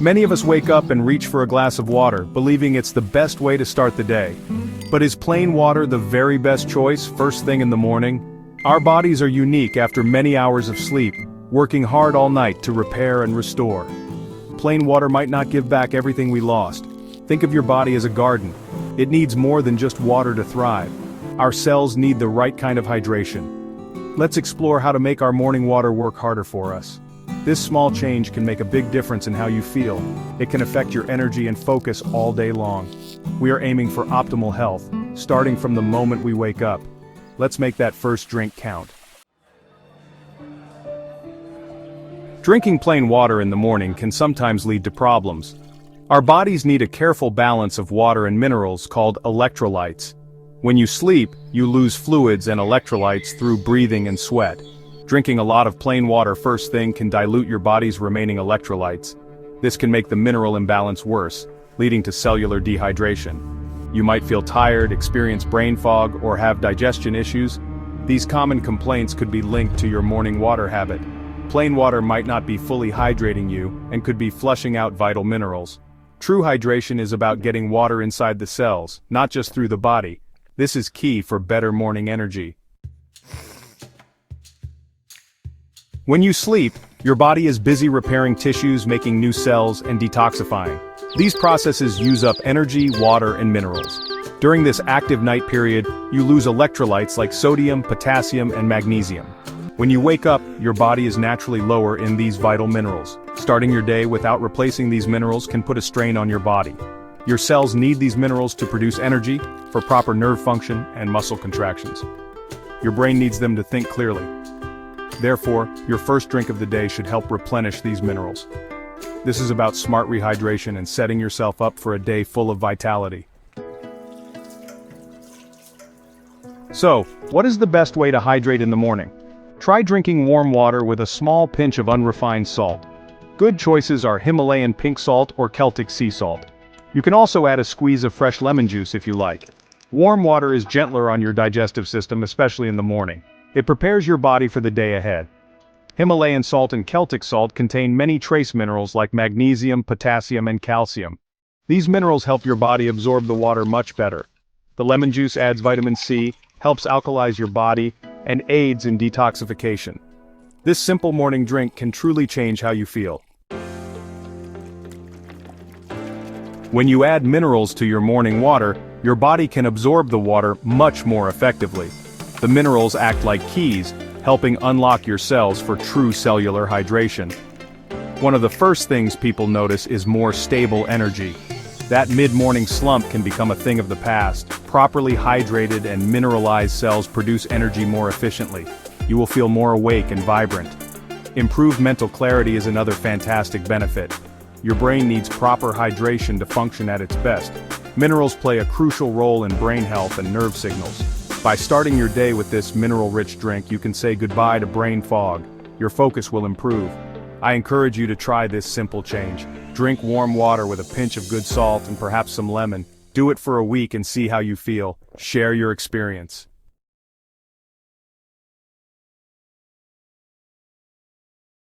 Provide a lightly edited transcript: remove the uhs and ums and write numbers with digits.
Many of us wake up and reach for a glass of water, believing it's the best way to start the day. But is plain water the very best choice first thing in the morning? Our bodies are unique after many hours of sleep, working hard all night to repair and restore. Plain water might not give back everything we lost. Think of your body as a garden. It needs more than just water to thrive. Our cells need the right kind of hydration. Let's explore how to make our morning water work harder for us. This small change can make a big difference in how you feel. It can affect your energy and focus all day long. We are aiming for optimal health, starting from the moment we wake up. Let's make that first drink count. Drinking plain water in the morning can sometimes lead to problems. Our bodies need a careful balance of water and minerals called electrolytes. When you sleep, you lose fluids and electrolytes through breathing and sweat. Drinking a lot of plain water first thing can dilute your body's remaining electrolytes. This can make the mineral imbalance worse, leading to cellular dehydration. You might feel tired, experience brain fog, or have digestion issues. These common complaints could be linked to your morning water habit. Plain water might not be fully hydrating you and could be flushing out vital minerals. True hydration is about getting water inside the cells, not just through the body. This is key for better morning energy. When you sleep, your body is busy repairing tissues, making new cells, and detoxifying. These processes use up energy, water, and minerals. During this active night period, you lose electrolytes like sodium, potassium, and magnesium. When you wake up, your body is naturally lower in these vital minerals. Starting your day without replacing these minerals can put a strain on your body. Your cells need these minerals to produce energy, for proper nerve function, and muscle contractions. Your brain needs them to think clearly. Therefore, your first drink of the day should help replenish these minerals. This is about smart rehydration and setting yourself up for a day full of vitality. So, what is the best way to hydrate in the morning? Try drinking warm water with a small pinch of unrefined salt. Good choices are Himalayan pink salt or Celtic sea salt. You can also add a squeeze of fresh lemon juice if you like. Warm water is gentler on your digestive system, especially in the morning. It prepares your body for the day ahead. Himalayan salt and Celtic salt contain many trace minerals like magnesium, potassium, and calcium. These minerals help your body absorb the water much better. The lemon juice adds vitamin C, helps alkalize your body, and aids in detoxification. This simple morning drink can truly change how you feel. When you add minerals to your morning water, your body can absorb the water much more effectively. The minerals act like keys, helping unlock your cells for true cellular hydration. One of the first things people notice is more stable energy. That mid-morning slump can become a thing of the past. Properly hydrated and mineralized cells produce energy more efficiently. You will feel more awake and vibrant. Improved mental clarity is another fantastic benefit. Your brain needs proper hydration to function at its best. Minerals play a crucial role in brain health and nerve signals. By starting your day with this mineral-rich drink, you can say goodbye to brain fog. Your focus will improve. I encourage you to try this simple change. Drink warm water with a pinch of good salt and perhaps some lemon. Do it for a week and see how you feel. Share your experience.